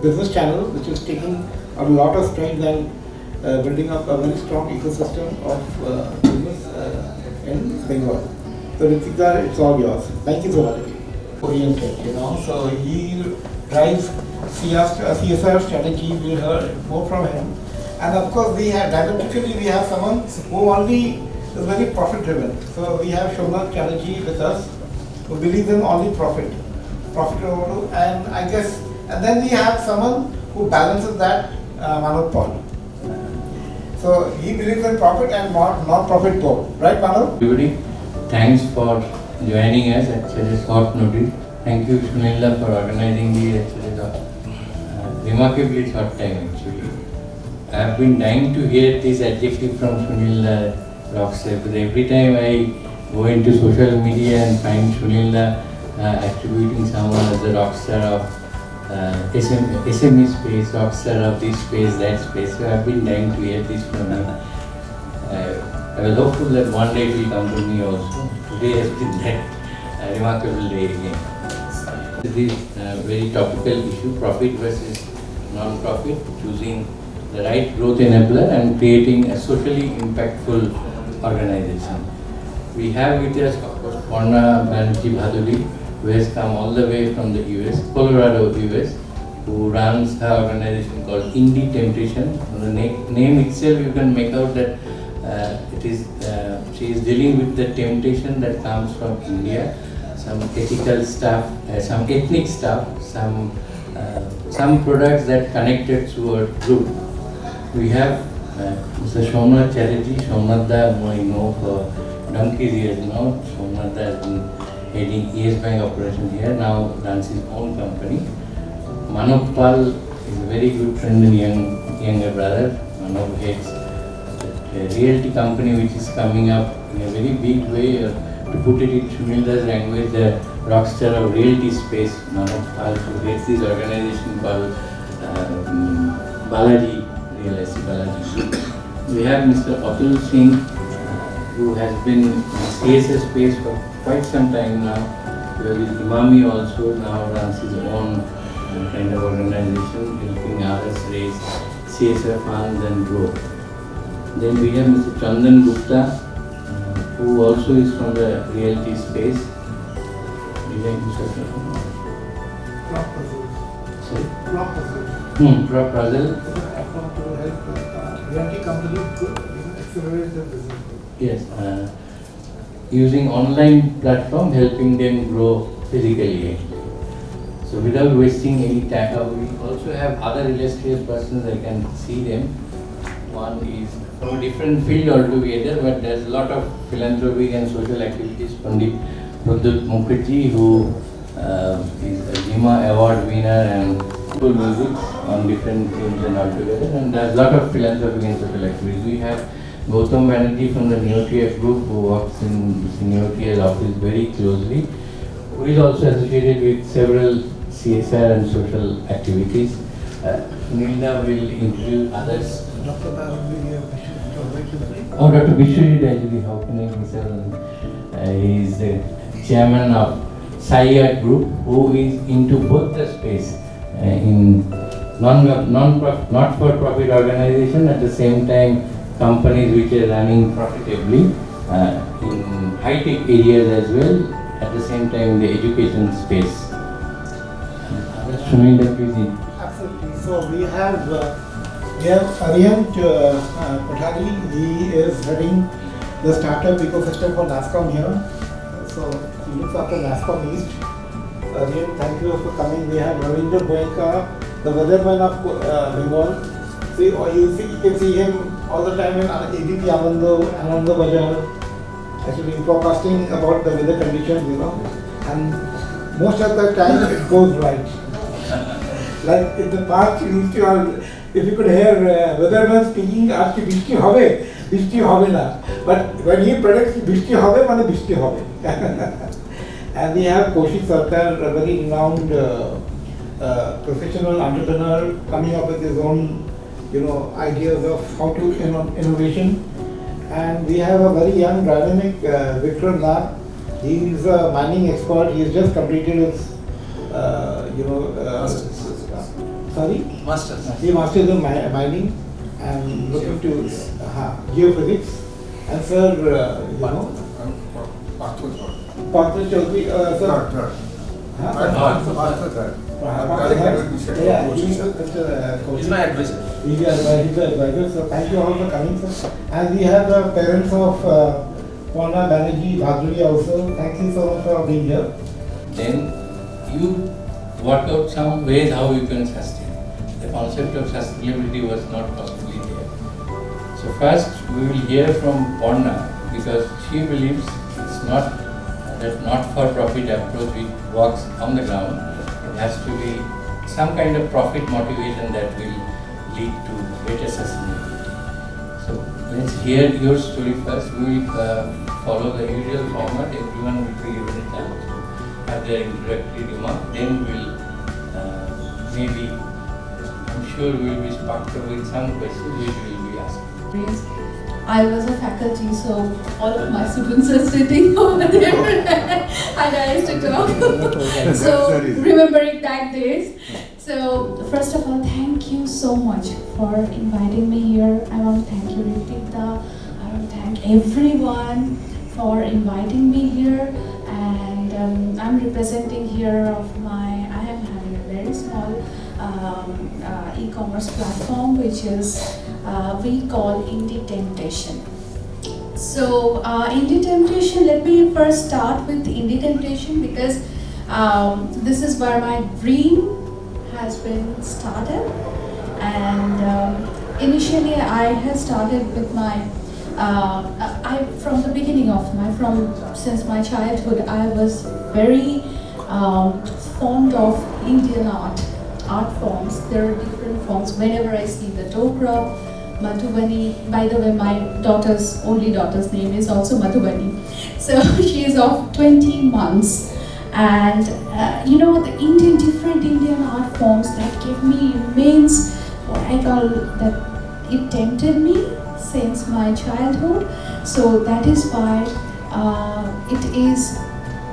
business channel which is taking a lot of strength and building up a very strong ecosystem of business in Bengal. So Ritika, it's all yours. Thank you so much. Oriented, so he drives CSR strategy. We heard more from him, and of course we have diametrically we have someone who only is very profit driven. So we have Shomnath Chatterjee with us, who believes in only profit, and I guess, and then we have someone who balances that, Manoj Paul. So he believes in profit and not profit both, right, Manoj? Everybody, thanks for joining us at such a short notice. Thank you, Sunila, for organizing the remarkably short time actually. I have been dying to hear this adjective from Sunila Rockstar, because every time I go into social media and find Sunila attributing someone as the rockstar of SME space, rockstar of this space, that space. So I have been dying to hear this from him. I was hopeful that one day it will come to me also. Today has been that remarkable day again. This very topical issue, profit versus non-profit, choosing the right growth enabler and creating a socially impactful organization. We have with us, of course, Porna Banerjee Bhaduri, who has come all the way from the US, Colorado, US, who runs her organization called Indie Temptation. From the name itself, you can make out that she is dealing with the temptation that comes from India, some ethical stuff, some ethnic stuff, some products that connected to our group. We have Mr. Shomnath Chatterjee. Shomnath da, I know for donkeys years now. Shomnath da has been heading Yes Bank operation here, now runs his own company. Manoj Pal is a very good friend and younger brother. Manoj heads a realty company which is coming up in a very big way, to put it in Shunila's language, the rockstar of realty space. Manoj Pal, who heads this organization called Balaji Real Estate Balaji. We have Mr. Atul Singh, who has been in CSS space for quite some time now. With Imami also now runs his own kind of organization, helping others raise CSR funds and grow. Then we have Mr. Chandan Gupta, who also is from the realty space. Do you like Mr. Chandan? Prop Puzzle. Realty companies to accelerate their business. Yes, using online platform, helping them grow physically. So without wasting any time, we also have other illustrious persons. I can see them. One is from a different field altogether, but there's a lot of philanthropic and social activities. Pandit Pradut Mukherjee, who is a Jima Award winner and full music on different themes and altogether, and there's a lot of philanthropic and social activities. We have Gautam Banerjee from the Neotia group, who works in the Neotia's office very closely, who is also associated with several CSR and social activities. Sunila will introduce others. Dr. Dr. Vishwajit Ajuri, how can I miss him? He is the chairman of SciArt Group, who is into both the space in not-for-profit organization, at the same time companies which are running profitably in high-tech areas as well, at the same time in the education space. Sunila, please. Absolutely. So we have Aryant Kothari. He is heading the startup ecosystem for NASSCOM here. So he looks after NASSCOM East. Aryant, thank you for coming. We have Ravindra Goenka, the weatherman of Bengal. See, you can see him all the time in ABP Ananda Bajar, actually forecasting about the weather conditions, and most of the time it goes right. Like in the past, if you could hear weatherman speaking, ask bishti hobe na. But when he predicts bishti hobe, mane bishti hobe. And we have Kaushik Sarkar, a very renowned professional entrepreneur, coming up with his own, ideas of how to innovation. And we have a very young, dynamic Vikram Nath. He is a mining expert. He has just completed his, Sorry? Masters. He masters in mining and looking to geophysics. And sir, you know, Partha Chaudhary, sir. Third. Huh? Yeah, he is He's my advisor. He's the advisor. So thank you all for coming, sir. And we have the parents of Ponna Banerjee Bhaduri also. Thank you so much for being here. Then you work out some ways how you can sustain. The concept of sustainability was not possibly there. So first we will hear from Ponna because she believes it's not that not-for-profit approach which works on the ground. It has to be some kind of profit motivation that will lead to greater sustainability. So let's hear your story first. We will follow the usual format. Everyone will be given a chance to have their introductory remark. Then we'll maybe, I'm sure we will be sparked up with some questions which we will be asking. I was a faculty, so all of my students are sitting over there and I used to talk. So remembering that days. So first of all, thank you so much for inviting me here. I want to thank you, Ritika. I want to thank everyone for inviting me here. And I'm representing here of I am having a very small e-commerce platform which is we call Indie Temptation. So Indie Temptation, let me first start with Indie Temptation because this is where my dream has been started. And initially I had started with my from the beginning of since my childhood I was very fond of Indian art forms. There are different forms. Whenever I see the Dokra, Madhubani, by the way, my only daughter's name is also Madhubani. So she is of 20 months. And the different Indian art forms that gave me immense, what I call that it tempted me since my childhood. So that is why it is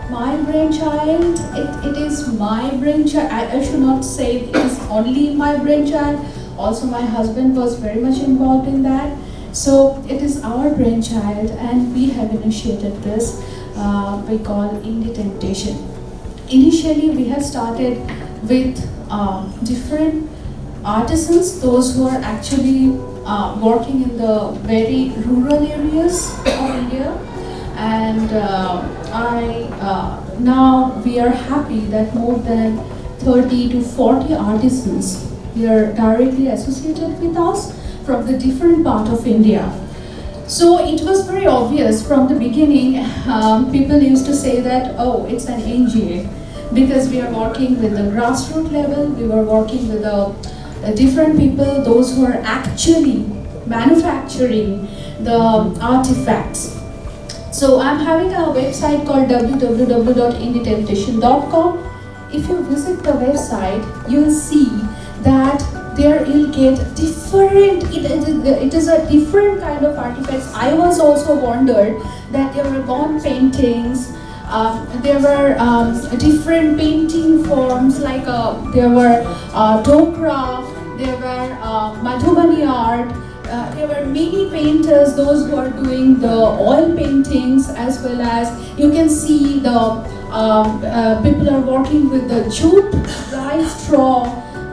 my brainchild. It is my brainchild. I should not say it is only my brainchild. Also, my husband was very much involved in that. So it is our brainchild, and we have initiated this. We call Indie Temptation. Initially, we have started with different artisans, those who are actually working in the very rural areas of India. And now we are happy that more than 30 to 40 artisans we are directly associated with us from the different part of India. So it was very obvious from the beginning. People used to say that, oh, it's an NGA, because we are working with the grassroots level. We were working with different people, those who are actually manufacturing the artifacts. So I'm having a website called www.indietemptation.com. If you visit the website, you will see that there you'll get different, it is a different kind of artifacts. I was also wondered that there were bond paintings, there were different painting forms like there were Dokra, there were Madhubani art, there were many painters, those who are doing the oil paintings, as well as you can see the people are working with the jute, rice straw,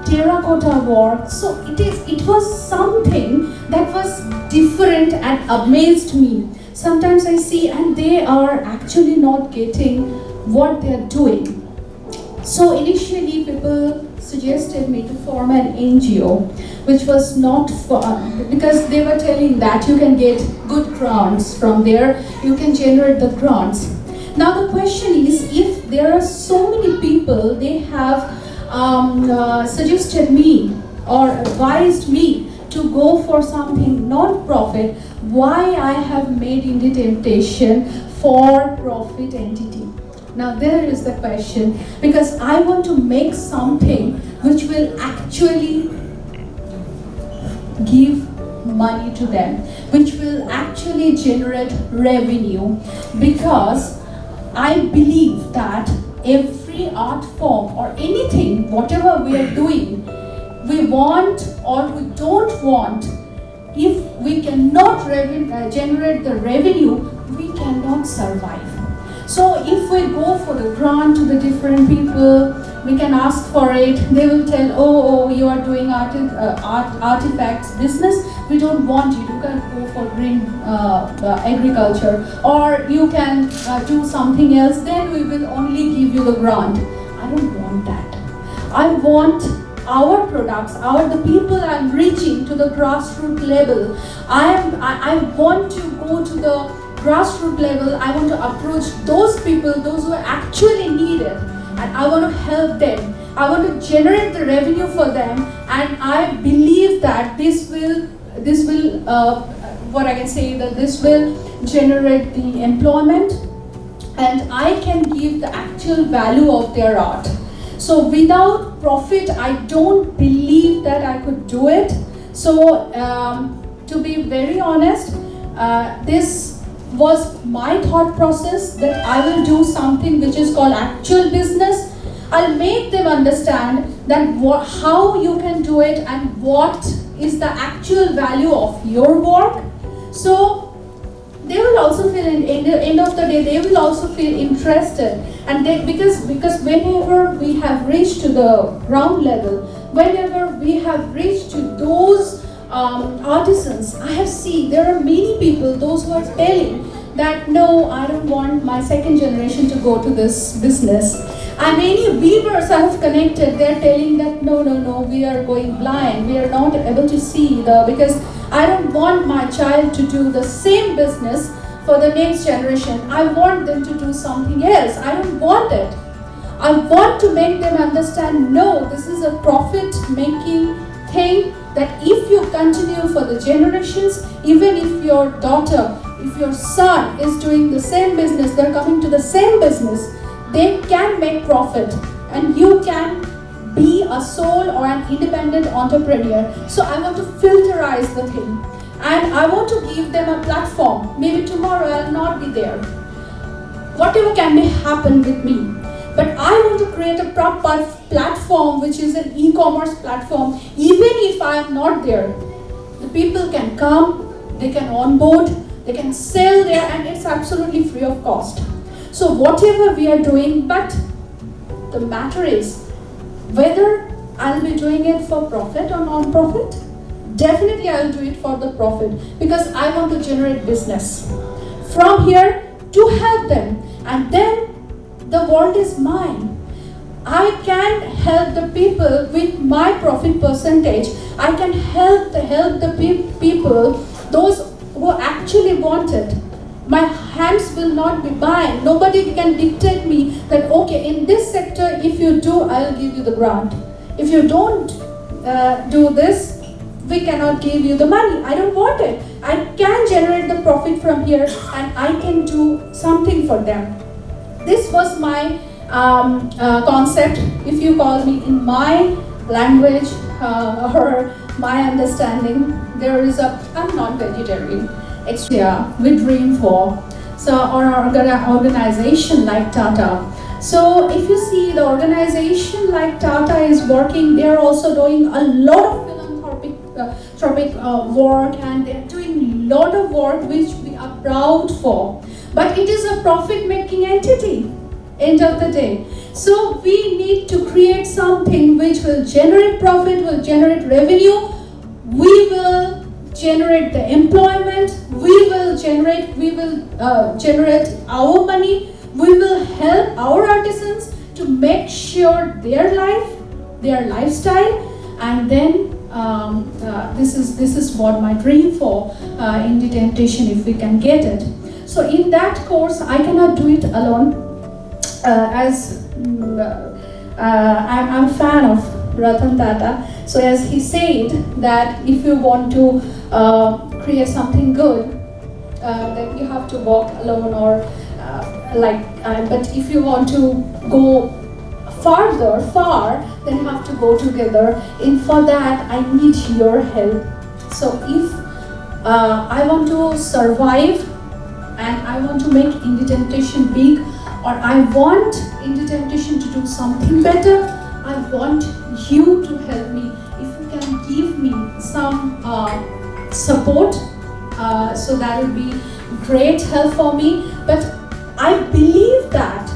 terracotta work. So it was something that was different and amazed me. Sometimes I see and they are actually not getting what they are doing. So initially people suggested me to form an NGO, which was not for, because they were telling that you can get good grants from there, you can generate the grants. Now the question is, if there are so many people, they have suggested me or advised me to go for something non-profit, why I have made Indie Temptation for profit entity? Now there is the question, because I want to make something which will actually give money to them, which will actually generate revenue, because I believe that every art form or anything, whatever we are doing, we want or we don't want, if we cannot generate the revenue, we cannot survive. So if we go for the grant to the different people, we can ask for it, they will tell, oh, you are doing artifacts business, we don't want you, you can go for green agriculture, or you can do something else, then we will only give you the grant. I don't want that. I want our products, the people I'm reaching to the grassroots level. I want to go to the grassroots level. I want to approach those people, those who actually need it, and I want to help them. I want to generate the revenue for them, and I believe that this will what I can say, that this will generate the employment, and I can give the actual value of their art. So without profit, I don't believe that I could do it. So to be very honest, this was my thought process, that I will do something which is called actual business. I'll make them understand that how you can do it and what is the actual value of your work. So they will also feel, in the end of the day, they will also feel interested, and because whenever we have reached to the ground level, whenever we have reached to those artisans, I have seen there are many people, those who are telling that no, I don't want my second generation to go to this business. And many weavers I have connected, they're telling that no, we are going blind, we are not able to see because I don't want my child to do the same business for the next generation. I want them to do something else. I don't want it. I want to make them understand, no, this is a profit-making thing, that if you continue for the generations, even if your daughter, if your son is doing the same business, they're coming to the same business, they can make profit, and you can be a sole or an independent entrepreneur. So I want to filterize the thing, and I want to give them a platform. Maybe tomorrow I'll not be there. Whatever can be happen with me. But I want to create a proper platform, which is an e-commerce platform. Even if I am not there, the people can come, they can onboard, they can sell there, and it's absolutely free of cost. So whatever we are doing, but the matter is whether I'll be doing it for profit or non-profit. Definitely I'll do it for the profit, because I want to generate business from here to help them, and then the world is mine. I can help the people with my profit percentage. I can help the people, those who actually want it. My hands will not be bind. Nobody can dictate me that, okay, in this sector, if you do, I'll give you the grant. If you don't do this, we cannot give you the money. I don't want it. I can generate the profit from here, and I can do something for them. This was my concept, if you call me in my language or my understanding. I'm not vegetarian. Yeah, we dream for. So, or an organization like Tata. So, if you see the organization like Tata is working, they are also doing a lot of philanthropic work, and they are doing a lot of work which we are proud for. But it is a profit-making entity, end of the day. So, we need to create something which will generate profit, will generate revenue. We will generate the employment, we will generate our money, we will help our artisans to make sure their lifestyle, and then this is what my dream for Indie Temptation, if we can get it. So in that course, I cannot do it alone, as I'm a fan of Ratan Tata. So as he said that if you want to create something good, then you have to walk alone, or but if you want to go far, then you have to go together. And for that, I need your help. So if I want to survive and I want to make Indie Temptation big, or I want Indie Temptation to do something better, I want you to help me. If some support. So that would be great help for me. But I believe that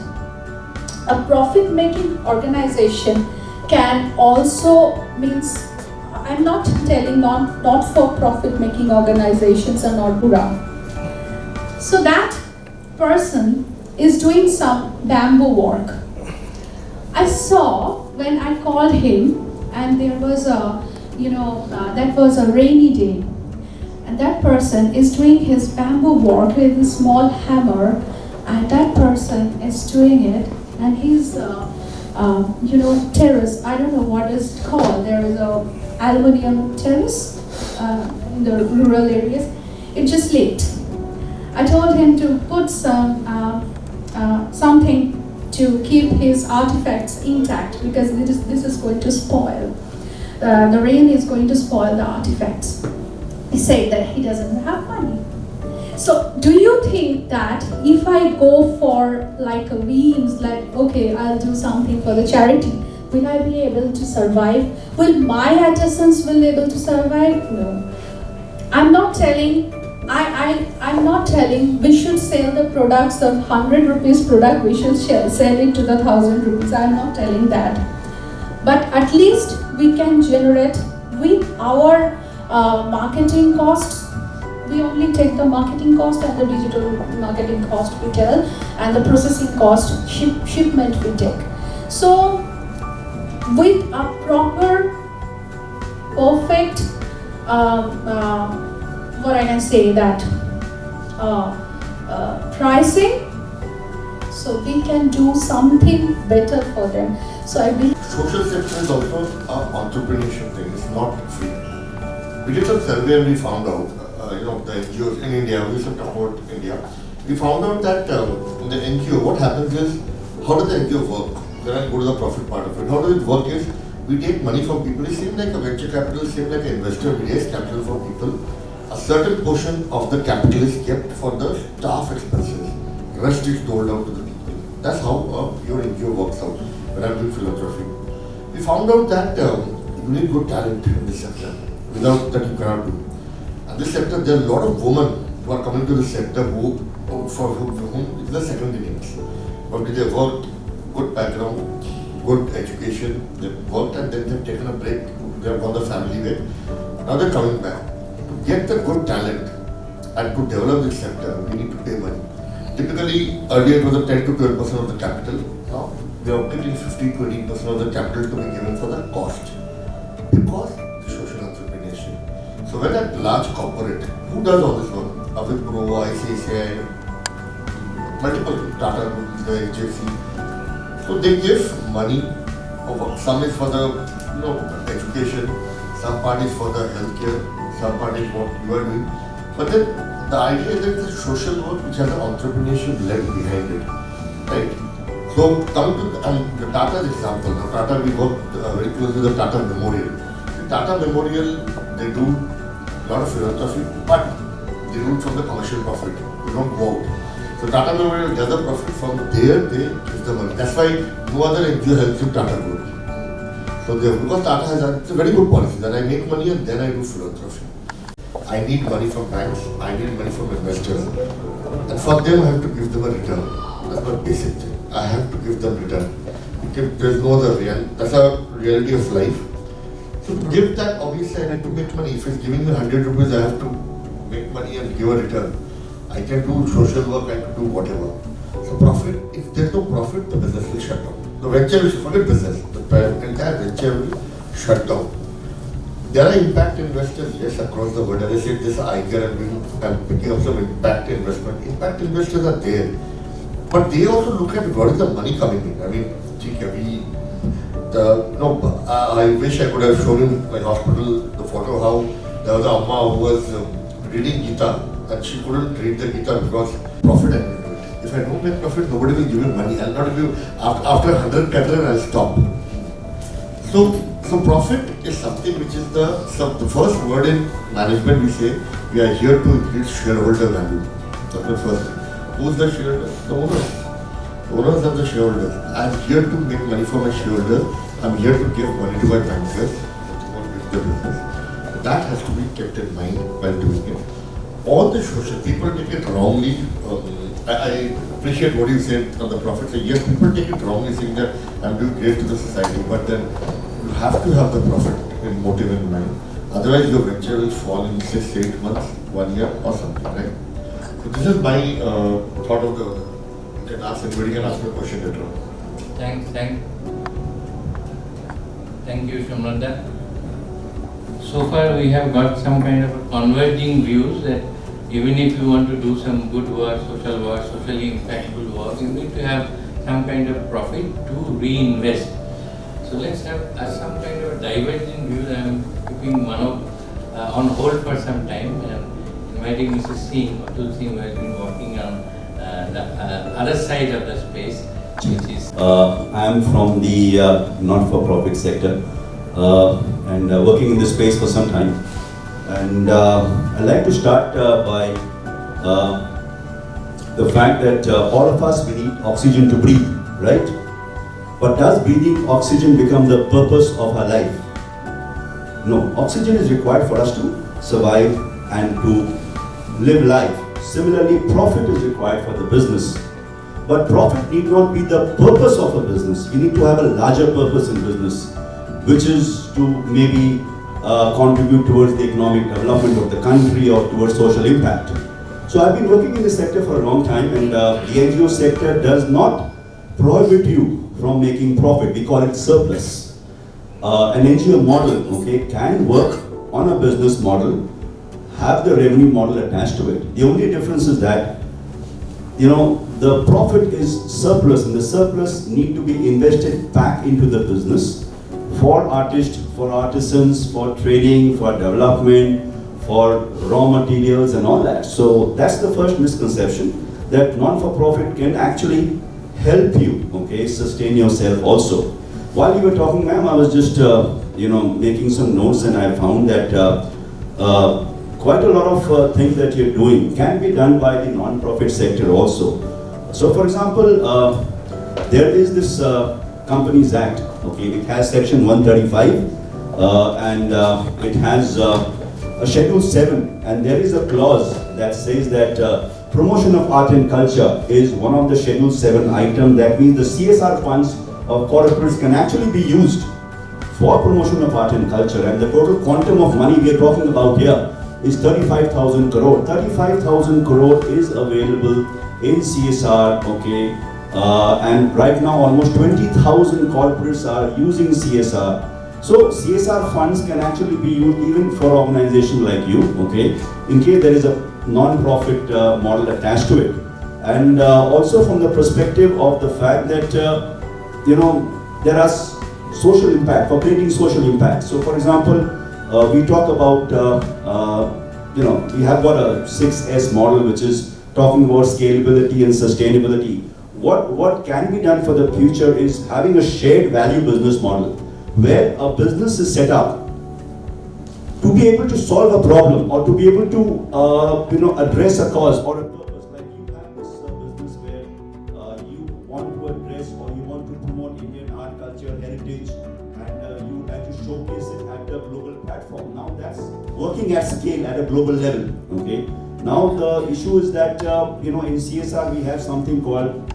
a profit-making organization can also means, I'm not telling not for profit-making organizations are not good. So that person is doing some bamboo work. I saw when I called him, and there was that was a rainy day, and that person is doing his bamboo work with a small hammer, and that person is doing it, and he's terrace. I don't know what is called. There is a aluminium terrace in the rural areas. It just leaked. I told him to put some something to keep his artifacts intact, because this is going to spoil. The rain is going to spoil the artifacts. He said that he doesn't have money. So do you think that if I go for like a whims, like okay, I'll do something for the charity, will I be able to survive? Will my artisans will be able to survive? No. I'm not telling we should sell the products of 100 rupees product, we should sell it to the 1,000 rupees. I'm not telling that. But at least we can generate with our marketing costs. We only take the marketing cost and the digital marketing cost we tell, and the processing cost, shipment we take. So with a proper, perfect, what I can say that pricing, so we can do something better for them. So I believe social sector is also an entrepreneurship thing. It's not free. We did a survey and we found out, the NGOs in India, we used to talk about India. We found out that in the NGO, what happens is, how does the NGO work? Then I'll go to the profit part of it. How does it work is, we take money from people. It seems like a venture capital, it seems like an investor. We raise capital for people. A certain portion of the capital is kept for the staff expenses. The rest is doled out to the people. That's how your NGO works out when I'm doing philanthropy. We found out that you need good talent in this sector. Without that, you cannot do. And this sector, there are a lot of women who are coming to this sector for whom it's the secondary needs. But they worked, good background, good education, they worked and then they've taken a break, they've gone the family way. Now they're coming back. To get the good talent and to develop this sector, we need to pay money. Typically, earlier it was a 10 to 12% of the capital. Now we are getting 15-20% of the capital to be given for the cost. Because the social entrepreneurship. So when a large corporate, who does all this work? Wipro, ICICI, multiple Tata, the HFC. So they give money. Some is for the education, some part is for the healthcare, some part is what you are doing. But then the idea is that it's a social work which has an entrepreneurship leg behind it, right? So coming to the Tata's example, now Tata, we work very closely with the Tata Memorial. The Tata Memorial, they do a lot of philanthropy, but they do it from the commercial profit. They don't go out. So Tata Memorial does the profit, from there they give the money. That's why no other NGO helps you Tata Group. So because Tata has it's a very good policy that I make money and then I do philanthropy. I need money from banks, I need money from investors, and for them I have to give them a return. That's my basic thing. I have to give them return. There's no other that's a reality of life. So to give that, obviously I need to make money. If it's giving me 100 rupees, I have to make money and give a return. I can do social work, I can do whatever. So profit, if there's no profit, the business will shut down. The venture will forget business. The entire venture will shut down. There are impact investors, yes, across the world. As I said, this IGER I'm picking up some impact investment. Impact investors are there. But they also look at what is the money coming in. I mean, I wish I could have shown in my hospital the photo how there was a Amma who was reading Gita and she couldn't read the Gita because profit had been doing it. If I don't make profit, nobody will give me money. I'll not give, after 100 cattle, I'll stop. So profit is something which is the first word in management. We say we are here to increase shareholder value. That's the first thing. Who's the shareholder? The owners. The owners are the shareholders. I'm here to make money for my shareholders. I'm here to give money to my bankers to give the business. that has to be kept in mind while doing it. All the social people take it wrongly. I appreciate what you said on the Prophet. Yes, people take it wrongly, saying that I'm doing great to the society, but then you have to have the Prophet in motive in mind. Otherwise, your venture will fall in 6 to 8 months, 1 year, or something, right? So this is my thought of the. You can ask anybody can ask me a question later on. Thank you, Shumrata. So far, we have got some kind of converging views that even if you want to do some good work, socially impactful work, you need to have some kind of profit to reinvest. So let's have some kind of diverging views. I am keeping one on hold for some time and inviting Mrs. Singh, Atul Singh, who has been working on the other side of the space, which is. I am from the not-for-profit sector and working in this space for some time. And I'd like to start by the fact that all of us, we need oxygen to breathe, right? But does breathing oxygen become the purpose of our life? No, oxygen is required for us to survive and to live life. Similarly, profit is required for the business. But profit need not be the purpose of a business. You need to have a larger purpose in business, which is to maybe contribute towards the economic development of the country or towards social impact. So I've been working in this sector for a long time, and the NGO sector does not prohibit you from making profit. We call it surplus. An NGO model, okay, can work on a business model, have the revenue model attached to it. The only difference is that, the profit is surplus, and the surplus need to be invested back into the business for artists, for artisans, for training, for development, for raw materials and all that. So that's the first misconception, that non-for-profit can actually help you, okay, sustain yourself also. While you were talking, ma'am, I was just, making some notes, and I found that quite a lot of things that you're doing can be done by the non-profit sector also. So, for example, there is this Companies Act, okay, it has section 135 and it has a schedule 7, and there is a clause that says that promotion of art and culture is one of the schedule 7 item. That means the CSR funds of corporates can actually be used for promotion of art and culture, and the total quantum of money we are talking about here is 35,000 crore. 35,000 crore is available in CSR, okay, and right now almost 20,000 corporates are using CSR. So CSR funds can actually be used even for an organization like you, okay, in case there is a non-profit model attached to it. And also from the perspective of the fact that, there are social impact, for creating social impact. So for example, we talk about, we have got a 6S model, which is talking about scalability and sustainability. What can be done for the future is having a shared value business model, where a business is set up to be able to solve a problem or to be able to, address a cause or a purpose. Like you have this business where you want to address or you want to promote Indian art, culture, heritage, and you would like to showcase it at the global platform. Now that's working at scale at a global level, okay? Now the issue is that, in CSR we have something called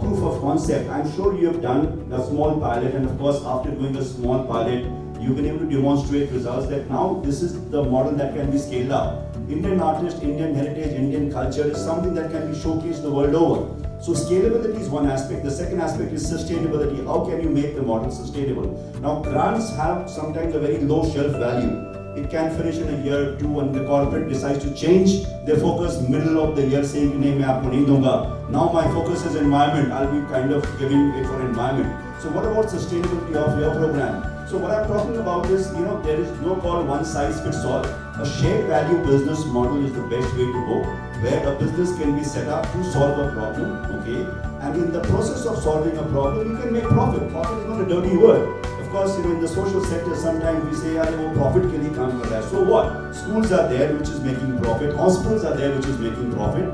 proof of concept. I'm sure you have done a small pilot, and of course after doing a small pilot, you've been able to demonstrate results that now this is the model that can be scaled up. Indian artist, Indian heritage, Indian culture is something that can be showcased the world over. So scalability is one aspect. The second aspect is sustainability. How can you make the model sustainable? Now grants have sometimes a very low shelf value. It can finish in a year or two, and the corporate decides to change their focus middle of the year, saying, now my focus is environment, I'll be kind of giving it for environment. So what about sustainability of your program? So what I'm talking about is, there is no call one size fits all. A shared value business model is the best way to go, where a business can be set up to solve a problem, okay? And in the process of solving a problem, you can make profit. Profit is not a dirty word. Of course, in the social sector, sometimes we say, profit ke liye kaam kar raha hai. So what? Schools are there, which is making profit. Hospitals are there, which is making profit.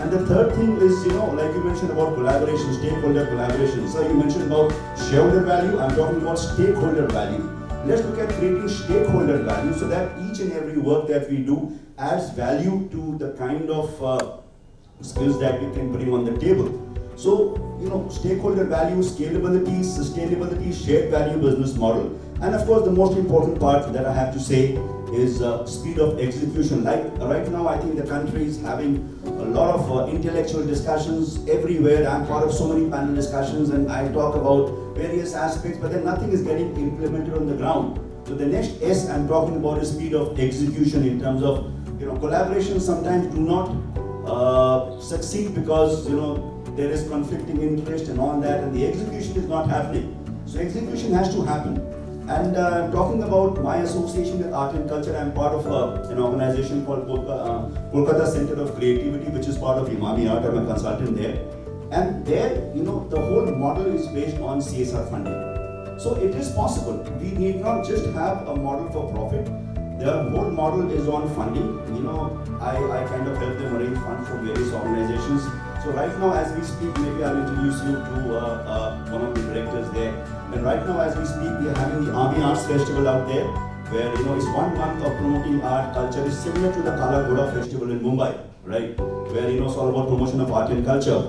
And the third thing is, like you mentioned about collaboration, stakeholder collaboration. So you mentioned about shareholder value. I'm talking about stakeholder value. let's look at creating stakeholder value so that each and every work that we do adds value to the kind of skills that we can bring on the table. So, stakeholder value, scalability, sustainability, shared value business model. And of course, the most important part that I have to say is speed of execution. Like right now, I think the country is having a lot of intellectual discussions everywhere. I'm part of so many panel discussions and I talk about various aspects, but then nothing is getting implemented on the ground. So the next S I'm talking about is speed of execution in terms of, collaboration sometimes do not succeed because, there is conflicting interest and all that, and the execution is not happening. So execution has to happen. And talking about my association with art and culture, I'm part of an organization called Kolkata Center of Creativity, which is part of Imami Art. I'm a consultant there. And there, the whole model is based on CSR funding. So it is possible. We need not just have a model for profit. The whole model is on funding. I kind of help them arrange funds from various organizations. So right now, as we speak, maybe I'll introduce you to one of the directors there. And right now, as we speak, we are having the Army Arts Festival out there, where it's 1 month of promoting art culture. It's similar to the Kala Ghoda Festival in Mumbai, right? Where it's all about promotion of art and culture.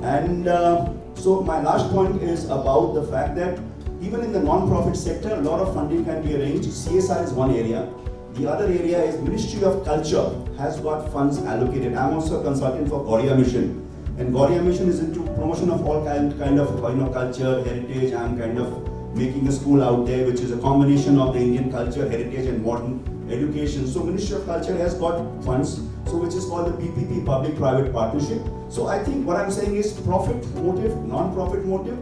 And so my last point is about the fact that even in the non-profit sector, a lot of funding can be arranged. CSR is one area. The other area is Ministry of Culture has got funds allocated. I'm also a consultant for Gauriya Mission. And Gauriya Mission is into promotion of all kind of culture, heritage. I'm kind of making a school out there which is a combination of the Indian culture, heritage and modern education. So Ministry of Culture has got funds, so which is called the PPP, Public-Private Partnership. So I think what I'm saying is profit motive, non-profit motive.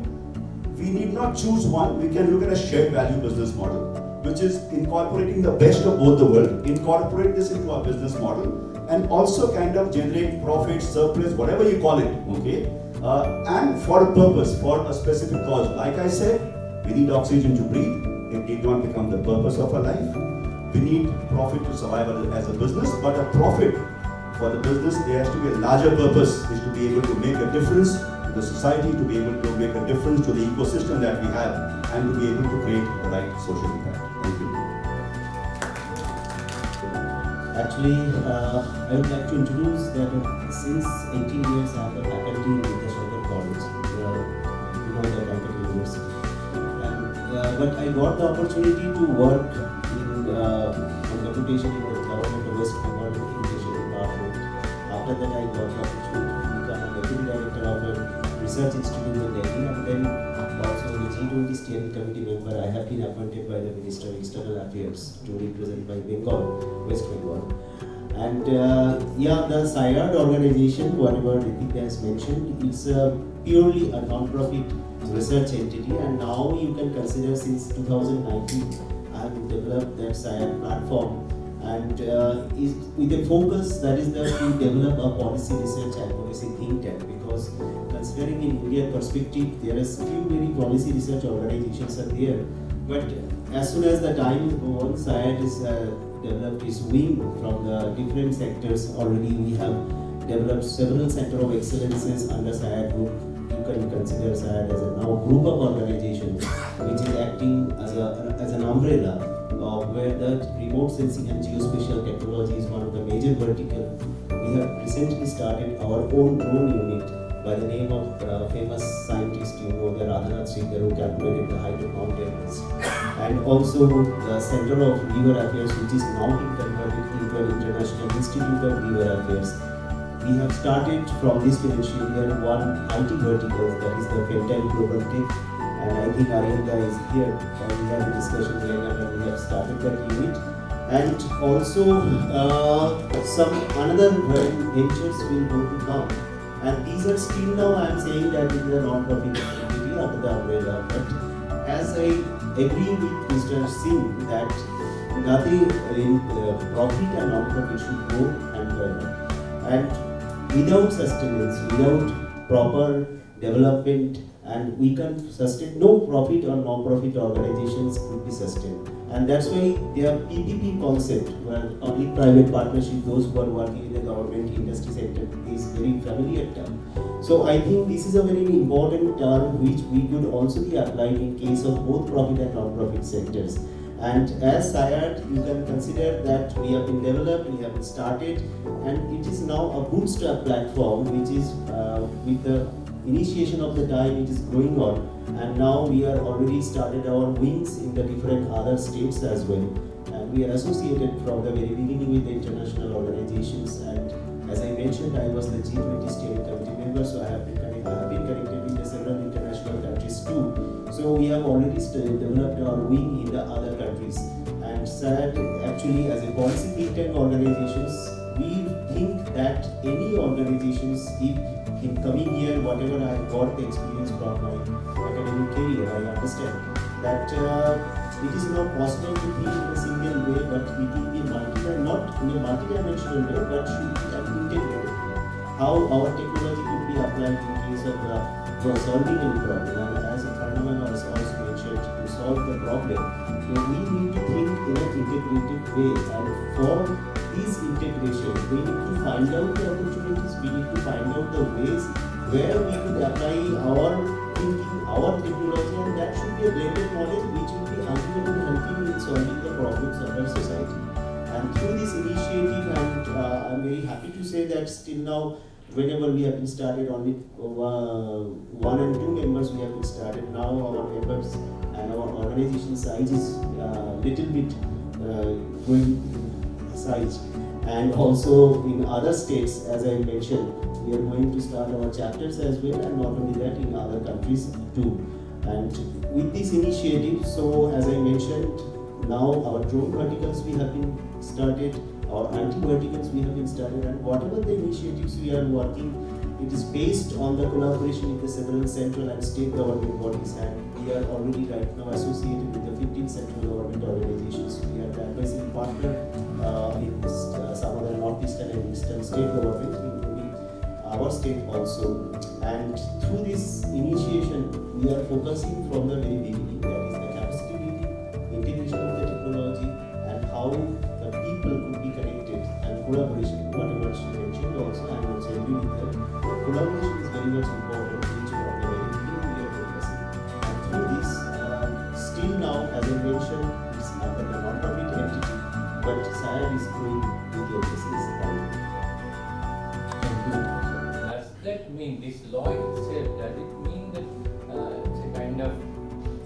We need not choose one. We can look at a shared value business model, which is incorporating the best of both the world, incorporate this into our business model, and also kind of generate profit, surplus, whatever you call it, okay? And for a purpose, for a specific cause. Like I said, we need oxygen to breathe. It did not become the purpose of our life. We need profit to survive as a business, but a profit for the business, there has to be a larger purpose, is to be able to make a difference to the society, to be able to make a difference to the ecosystem that we have, and to be able to create the right social impact. Thank you. Actually, I would like to introduce that since 18 years I am a faculty in Vidyashankar College, the Calcutta University. But I got the opportunity to work on reputation in the government of West Bengal Education Department. After that, I got the opportunity to become a deputy director of a research institute in Delhi, and then also the G20 steering committee member. I have been appointed by the Minister of External Affairs to represent my Bengal, West Bengal. And the SIARD organization, whatever Ritika has mentioned, it's purely a non-profit research entity, and now you can consider since 2019 I have developed that SIARD platform, and is with a focus that is that we develop a policy research advocacy think tank, because considering in Indian perspective there are few very policy research organizations are there, but as soon as the time goes on, SIARD is developed its wing from the different sectors. Already we have developed several centers of excellences under SIARD group. You can consider SIARD as a now group of organizations which is acting as an umbrella where the remote sensing and geospatial technology is one of the major vertical. We have recently started our own drone unit by the name of famous scientist, the Radhanath Sridhar, who calculated the height of Mount Everest. And also the Center of River Affairs, which is now being converted into an International Institute of River Affairs. We have started from this financial year one IT vertical, that is the Femtile Global Tech, and I think Arianda is here, and we have a discussion going on, and we have started that unit. And also some another ventures will go to come, and these are still now I am saying that it is a non-profit entity under the umbrella. But as I agree with Mr. Singh that nothing in profit and non-profit should go hand by hand, and without sustenance, without proper development, and we can sustain, no profit or non-profit organizations could be sustained. And that's why their PPP concept, where public-private partnership, those who are working in the government industry sector, is very familiar term. So I think this is a very important term which we could also be applied in case of both profit and non-profit sectors. And as SIAD, you can consider that we have been developed, we have been started, and it is now a bootstrap platform which is with the initiation of the time it is growing on, and now we are already started our wings in the different other states as well. And we are associated from the very beginning with the international organizations, and as I mentioned, I was the G20 steering committee member, so I have been connected with the several international countries too. So we have already developed our wing in the other countries. And SIAD actually, as a policy think tank organizations, we think that any organizations, if in coming year, whatever I got the experience from my academic career, I understand that it is not possible to think in a single way, but it will be not in a multi-dimensional way, but should be integrated. How our technology could be applied in case of for solving any problem, and as a phenomenon was also mentioned, to solve the problem, we need to think in an integrated way, and for this integration, we need to find out the opportunities, we need to find out the ways where we could apply our thinking, our technology, and that should be a blended model which will be ultimately helping in solving the problems of our society. And through this initiative, and I'm very happy to say that still now, whenever we have been started, only 1 and 2 members we have been started. Now our members and our organization size is little bit growing size. And also in other states, as I mentioned, we are going to start our chapters as well, and not only that, in other countries too. And with this initiative, so as I mentioned, now our drone verticals we have been started, our anti-verticals we have been started, and whatever the initiatives we are working, it is based on the collaboration with the several central and state government bodies, and we are already right now associated with the 15 central government organizations. We are the advisory partner in some other northeastern and eastern state governments, including our state also. And through this initiation, we are focusing from the very beginning, that is the capacity building, integration of the technology, and how the people could be connected, and collaboration, whatever she mentioned also, and also agree with that. Collaboration is very much important, which from the very beginning we are focusing. And through this, still now, as I mentioned, it's under the non-profit entity, but SIAD is growing with the business. Thank you. Does that mean, this law itself, does it mean that it's a kind of,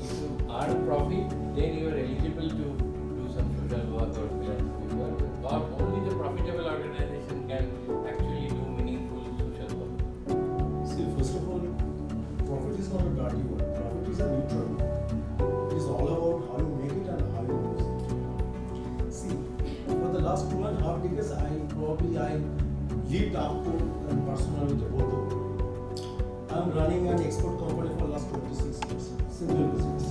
if you earn profit, then you are eligible to do some social work or philanthropy work, or only the profitable organization can actually do meaningful social work? See, first of all, profit is not a dirty word. Profit is a neutral word. It is all about how you make it and how you use it. See, for the last 2.5 decades, I lived up to and personally to both the world. I'm running an export company for the last 26 years, single business.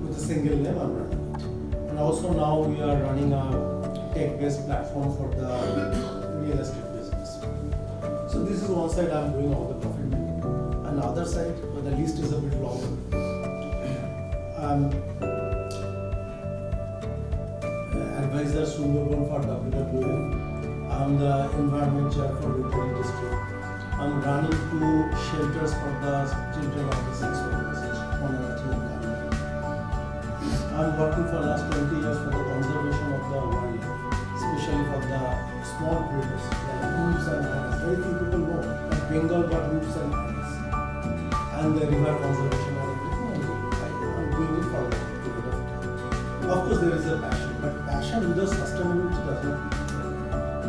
With a single name, I'm running it. And also now we are running a tech-based platform for the real estate business. So this is one side I'm doing all the profit making. And the other side, where the list is a bit longer. Advisor Sundarban for WWF. I'm the environment chair for Victoria district. I'm running 2 shelters for the children of the sex organization on a team. I'm working for the last 20 years for the conservation of the wildlife, especially for the small breeders like wolves and hares. Very few people know that Bengal got wolves and hares, and the river conservation and everything. I'm doing it for a period of time. Of course, there is a passion, but passion without sustainability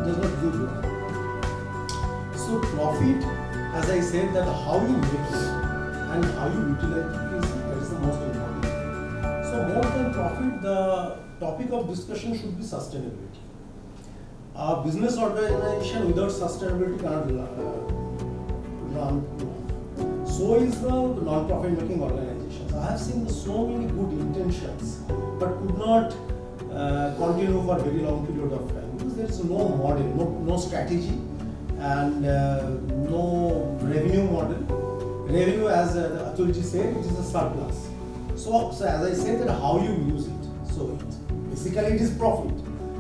does not give you. So profit, as I said, that how you make it and how you utilize it that is the most important. So more than profit, the topic of discussion should be sustainability. A business organization without sustainability cannot run. So is the non-profit making organizations. I have seen so many good intentions, but could not continue for a very long period of time because there is no model, no strategy, and no revenue model. Revenue, as Atulji said, it is a surplus. So as I said, that how you use it. So basically it is profit.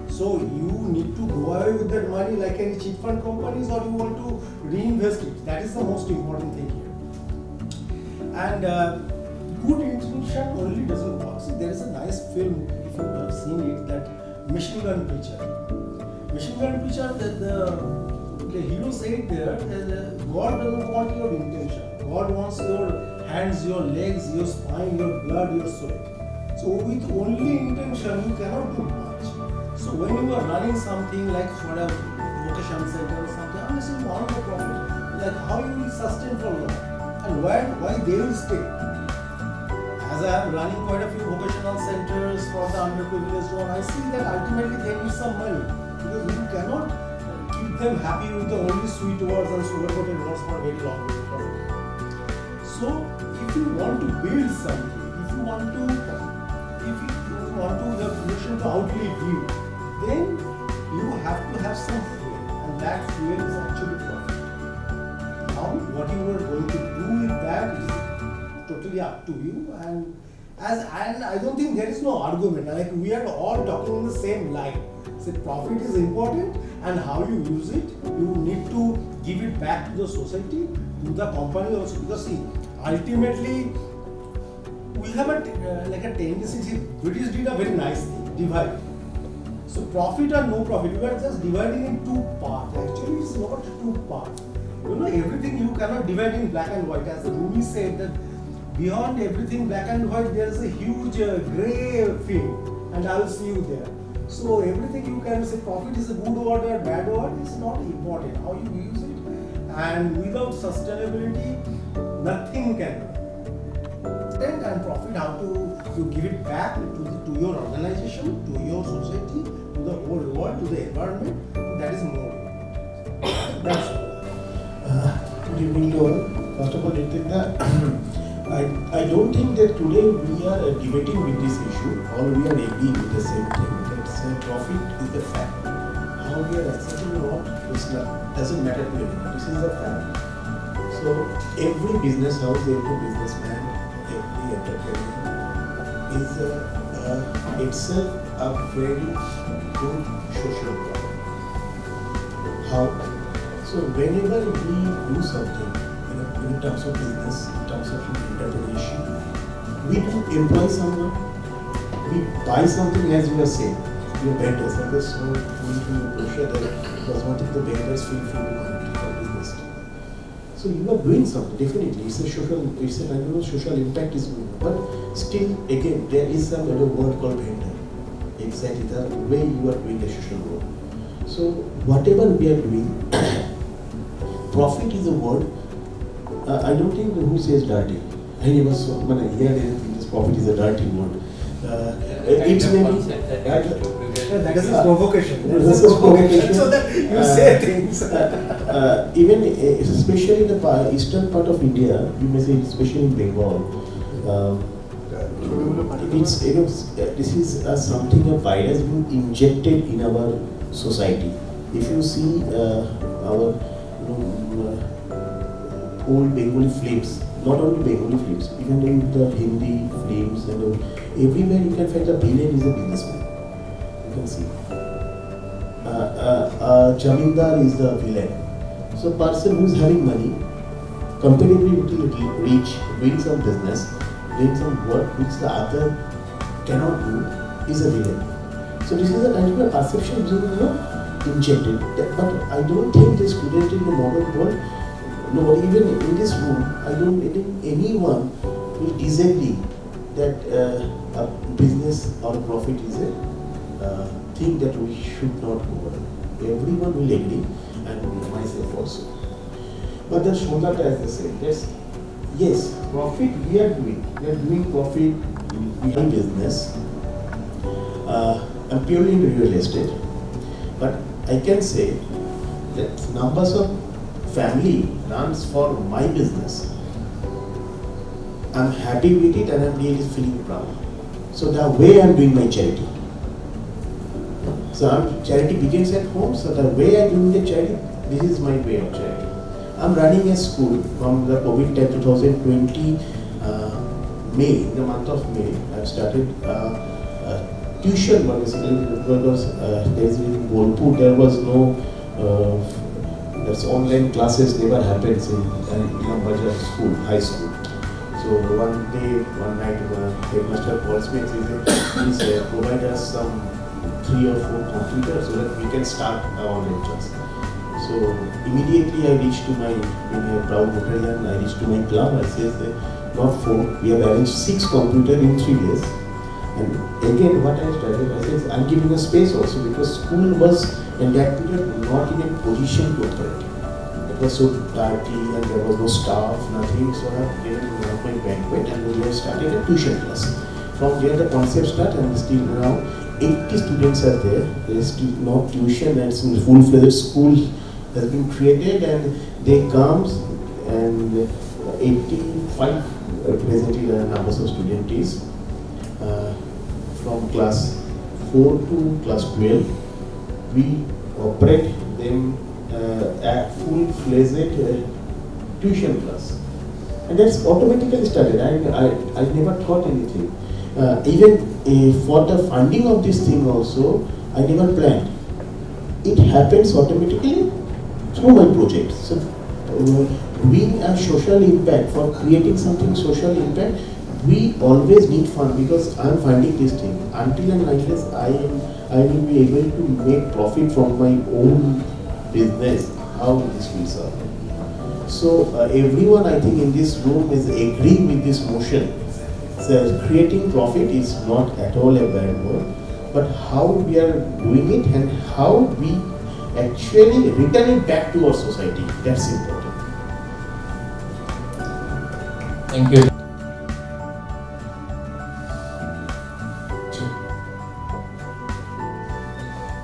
So you need to go away with that money like any cheat fund companies, or you want to reinvest it. That is the most important thing here. And good intention only doesn't work. See, there is a nice film. if you have seen it, that machine gun preacher. Machine gun preacher, the hero said there that God doesn't want your intention. God wants your hands, your legs, your spine, your blood, your soul. So with only intention, you cannot do much. So when you are running something like for a vocation center or something, unless you want a profit, like how you will sustain for long and why they will stay. As I am running quite a few vocational centers for the underprivileged one, I see that ultimately they need some money because you cannot keep them happy with the only sweet words and sugar-coated words for a very long period of time. So if you want to build something, if you want to the mission to outlive you, then you have to have some fuel, and that fuel is actually profit. Now, what you are going to do with that is totally up to you, and I don't think there is no argument. Like we are all talking in the same line. So profit is important, and how you use it, you need to give it back to the society, to the company also. Because see, ultimately, we have a tendency. See, British did a very nice thing, divide. So profit or no profit, we are just dividing in two parts. Actually, it's not two parts. You know, everything you cannot divide in black and white. As Rumi said that beyond everything black and white, there is a huge grey field, and I will see you there. So everything you can say profit is a good word or bad word is not important. How you use it, and without sustainability, nothing can be. And profit, how to you give it back to your organization, to your society, to the whole world, to the environment. That is more. That's all. Good evening to all. First of all, Ritika, I don't think that today we are debating with this issue, or we are agreeing with the same thing. That profit is the fact. How we are accepting or not doesn't matter to anyone. This is a fact. So every business house, every businessman, every entrepreneur is itself a very good social problem. How? So whenever we do something in terms of business, in terms of entrepreneurship, we do employ someone, we buy something as you are saying, your vendors, and this whole going to Russia that does not think the vendors feel free to come to business. So you are doing something, definitely, it's a social impact is going on. But still, again, there is some other word called vendor. Exactly the way you are doing the social work. So whatever we are doing, profit is a word. I don't think who says dirty. I never saw when I hear anything. This profit is a dirty word. It's maybe that is a provocation. This is provocation. So that you say things. Even especially in the eastern part of India, you may say especially in Bengal. It's this is something a virus being injected in our society. If you see our old Bengali films, not only Bengali films, even in the Hindi films and everywhere you can find the villain is a businessman. You can see. Jamindar is the villain. So person who is having money, comparatively little rich, doing some business, doing some work which the other cannot do, is a villain. So this is a kind of perception being injected. But I don't think this student in the modern world, no, even in this room, I don't think anyone will disagree that a business or a profit is a thing that we should not go on. Everyone will agree, and myself also. But the Shonata is the same. Yes, profit we are doing. We are doing profit behind business. I'm purely in real estate. But I can say that numbers of family runs for my business. I'm happy with it and I'm really feeling proud. So the way I'm doing my charity. So charity begins at home. So the way I do the charity, this is my way of charity. I'm running a school from the COVID time 2020 May, in the month of May. I've started tuition basically because there's in Bolpur there was no that's online classes never happens in Bajar school, high school. So one day, one night, headmaster calls me and says, please provide us some 3 or 4 computers so that we can start our lectures. So immediately I reached to my, being a proud Rotarian, I reached to my club. I said, not 4, we have arranged 6 computers in 3 days. And again, what I started, I said, I'm giving a space also because school was in that period not in a position to operate. It was so dirty and there was no staff, nothing. So I have given one of my banquet and we have started a tuition class. From there the concept started and still now 80 students are there. There is still no tuition and some full-fledged school has been created and they come and 85 presently the numbers of students is from class 4 to class 12. We operate them at full-fledged tuition class. And that's automatically started. I never thought anything. Even for the funding of this thing also, I never planned. It happens automatically through my project. So, being a social impact, for creating something social impact, we always need fund because I am funding this thing. Until and unless I will be able to make profit from my own business, how this will serve. So everyone I think in this room is agreeing with this motion. So creating profit is not at all a bad word, but how we are doing it and how we actually return it back to our society, that's important. Thank you.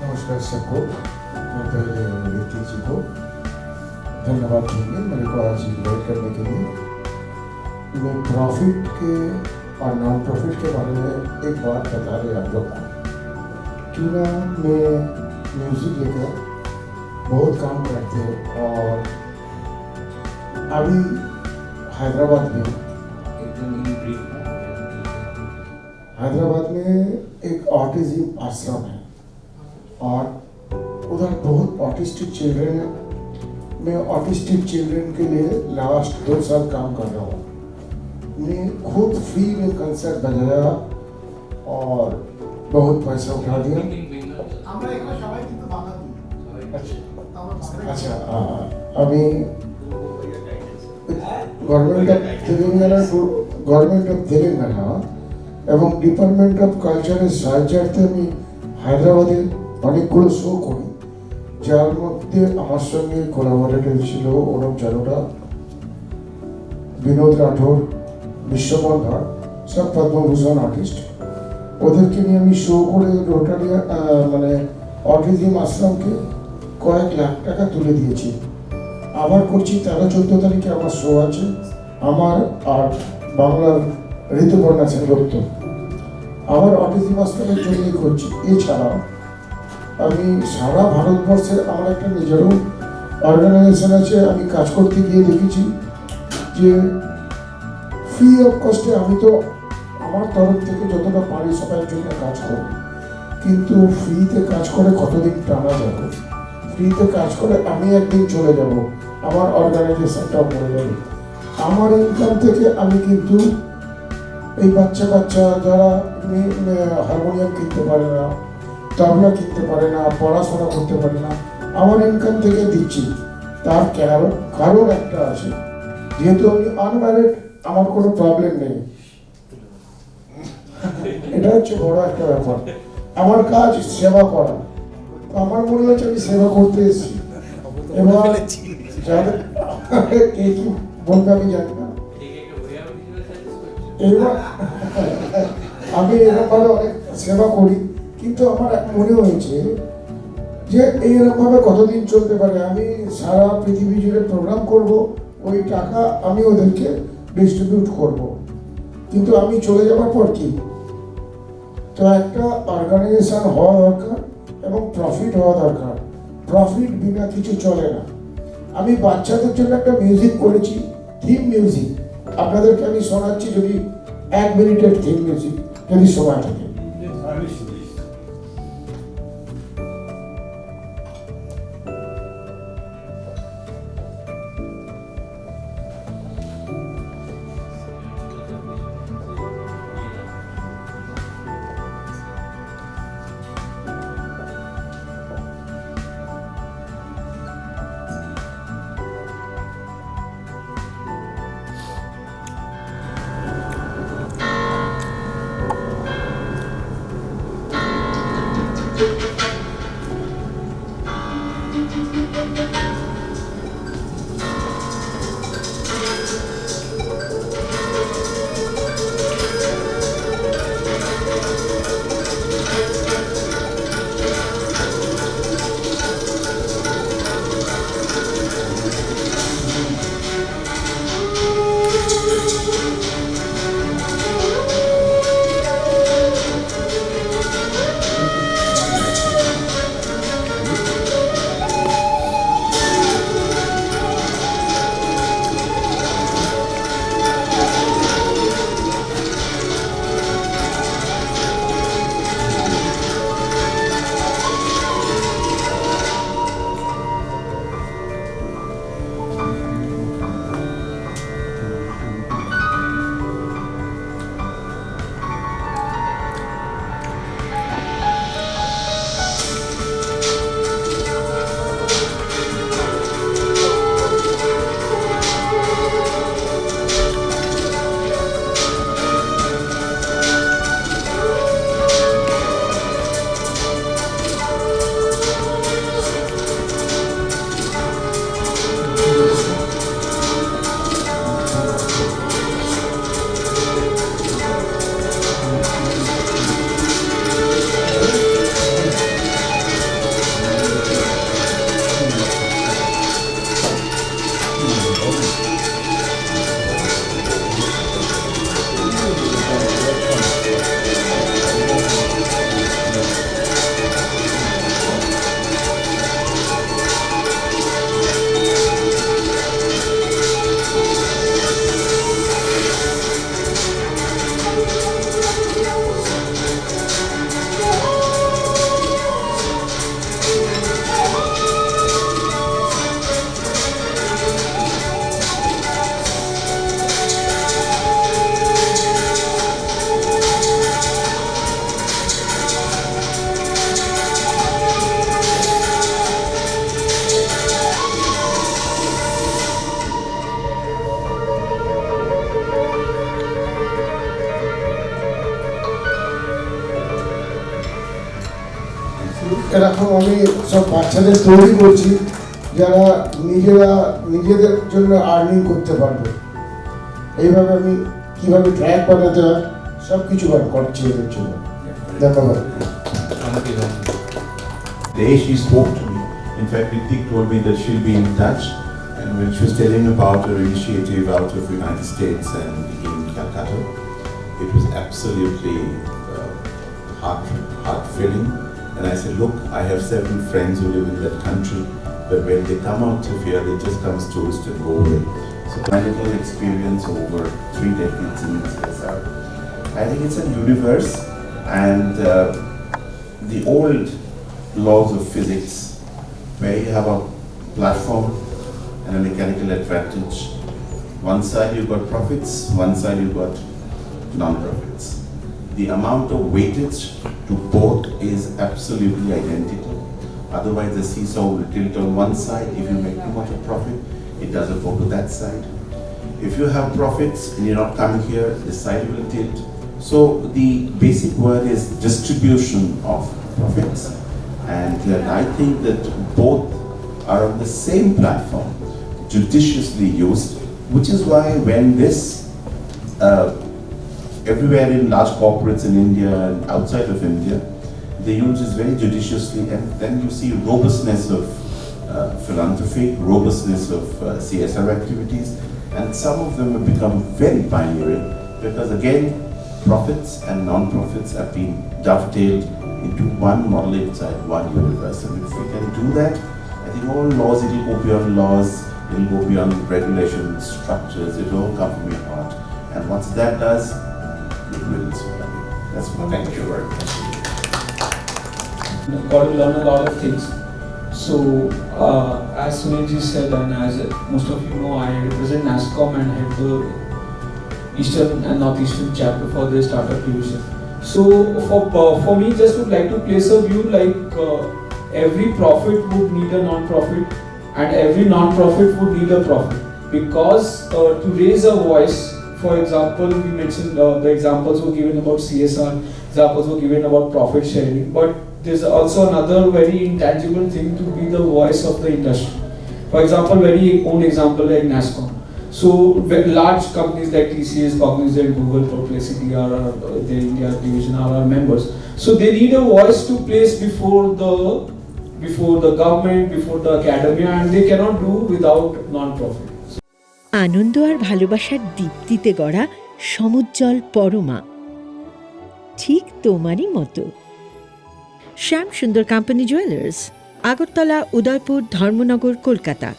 नमस्कार सबको। मैं पहले विक्की जी को धन्यवाद दूंगी मेरे को आज इन्वाइट करने के लिए। मैं प्रॉफिट के और नॉन प्रॉफिट के बारे में एक बात बता रहे आप लोग को। क्यों ना मैं म्यूज़िक लेकर बहुत काम करते हैं और अभी हैदराबाद में एक ऑटिज्म आश्रम है और उधर बहुत ऑटिस्टिक चिल्ड्रन है। मैं ऑटिस्टिक चिल्ड्रन के लिए लास्ट 2 साल काम कर रहा हूँ। मैं खुद फ्री में कंसर्ट बजाया और बहुत पैसा उठा दिया। अच्छा अभी गवर्नमेंट ऑफ तेलेंगाना এবং ডিপার্টমেন্ট অফ কালচারের সাহায্যার্থে আমি হায়দ্রাবাদে অনেকগুলো শো করি, যার মধ্যে আমার সঙ্গে কোলাবোরেটর ছিল অনুপ জালোটা, বিনোদ রাঠোর, বিশ্বমন ভাট, সব পদ্মভূষণ আর্টিস্ট। ওদেরকে নিয়ে আমি শো করে রোটারিয়া মানে অটিজম আশ্রমকে কয়েক লাখ টাকা তুলে দিয়েছি। আবার করছি 13-14 তারিখে আমার শো আছে আমার আর বাংলার ঋতুপর্ণা সেনগুপ্ত। আমার অটিজম আশ্রমের জন্যই করছি। এছাড়া আমি সারা ভারতবর্ষে আমার একটা নিজেরও অর্গানাইজেশন আছে। আমি কাজ করতে গিয়ে দেখেছি যে ফ্রি অফ কস্টে আমি তো আমার তরফ থেকে যতটা পারি সবার জন্য কাজ করি, কিন্তু ফ্রিতে কাজ করে কতদিন টানা যাবে? ফ্রিতে কাজ করে আমি একদিন চলে যাব, আমার অর্গানাইজেশনটাও মরে যাবে। আমার ইনকাম থেকে আমি কিন্তু এই বাচ্চা যারা হারমোনিয়াম কিনতে পারে না, তবলা কিনতে পারে না, পড়াশোনা করতে পারে না, আমার ইনকাম থেকে দিচ্ছি। তার কারণ একটা আছে, যেহেতু আমি আনম্যারিড, আমার কোনো প্রবলেম নেই। এটা হচ্ছে বড় একটা ব্যাপার। আমার কাজ সেবা করা, আমার মনে হচ্ছে আমি সেবা করতে এসেছি। এবার যাদের কে কি বলবে আমি জানি না। এবার আমি এরকমভাবে অনেক সেবা করি, কিন্তু আমার মনে হয়েছে যে এইরকমভাবে কতদিন চলতে পারে। আমি সারা পৃথিবী জুড়ে প্রোগ্রাম করব, ওই টাকা আমি ওদেরকে ডিস্ট্রিবিউট করব, কিন্তু আমি চলে যাওয়ার পর কি? তো একটা অর্গানাইজেশন হওয়া দরকার এবং প্রফিট হওয়া দরকার। প্রফিট বিনা কিছু চলে না। আমি বাচ্চাদের জন্য একটা মিউজিক করেছি, থিম মিউজিক। আপনাদেরকে আমি শোনাচ্ছি, যদি 1 মিনিটের থিম মিউজিক যদি সময় থাকে। এরকম আমি সব বাচ্চাদের তৈরি করছি যারা নিজেদের জন্য আর্নিং করতে পারবে। এইভাবে আমি কিভাবে ট্র্যাক বানাতে হয় সব কিছু করছি এদের জন্য। ধন্যবাদ। The day she spoke to me, in fact, Ritik told me that she'll be in touch, and when she was telling about her initiative out of the United States and in Calcutta, it was absolutely heart-filling. And I said, look, I have several friends who live in that country, but when they come out of here, they just come as tourists and go away. So my little experience over 3 decades in CSR, I think it's a universe, and the old laws of physics, where you have a platform and a mechanical advantage. One side you got profits, one side you got non-profits. The amount of weightage to both is absolutely identical. Otherwise the seesaw will tilt on one side. If you make too much of profit, it doesn't go to that side. If you have profits and you're not coming here, the side will tilt. So the basic word is distribution of profits. And I think that both are on the same platform, judiciously used, which is why when this, everywhere in large corporates in India and outside of India, they use this very judiciously, and then you see robustness of philanthropy, robustness of CSR activities, and some of them have become very pioneering because again, profits and non-profits have been dovetailed into one model inside one universe. And if we can do that, I think all laws, it will go beyond laws, it will go beyond regulations, structures, it will all come from your heart. And once that does, it will inspire you. That's what thank you very much. Got to learn a lot of things. So, as Sunilji said, and as most of you know, I represent NASSCOM and head the Eastern and Northeastern chapter for the startup division. So, for me, just would like to place a view like every profit would need a non-profit, and every non-profit would need a profit. Because to raise a voice, for example, we mentioned the examples were given about CSR, examples were given about profit sharing, but there's also another very intangible thing to be the voice of the industry. For example, very own example like NASSCOM. So large companies like TCS, Cognizant, Google, Perplexity are the India division are our members. So they need a voice to place before the government, before the academia, and they cannot do without non-profit. আনন্দ আর ভালোবাসার দীপ্তিতে গড়া সমুজ্জ্বল পরমা, ঠিক তোমারই মতো। শ্যাম সুন্দর company jewellers, Agartala, Udaipur, Dharmanagar, Kolkata.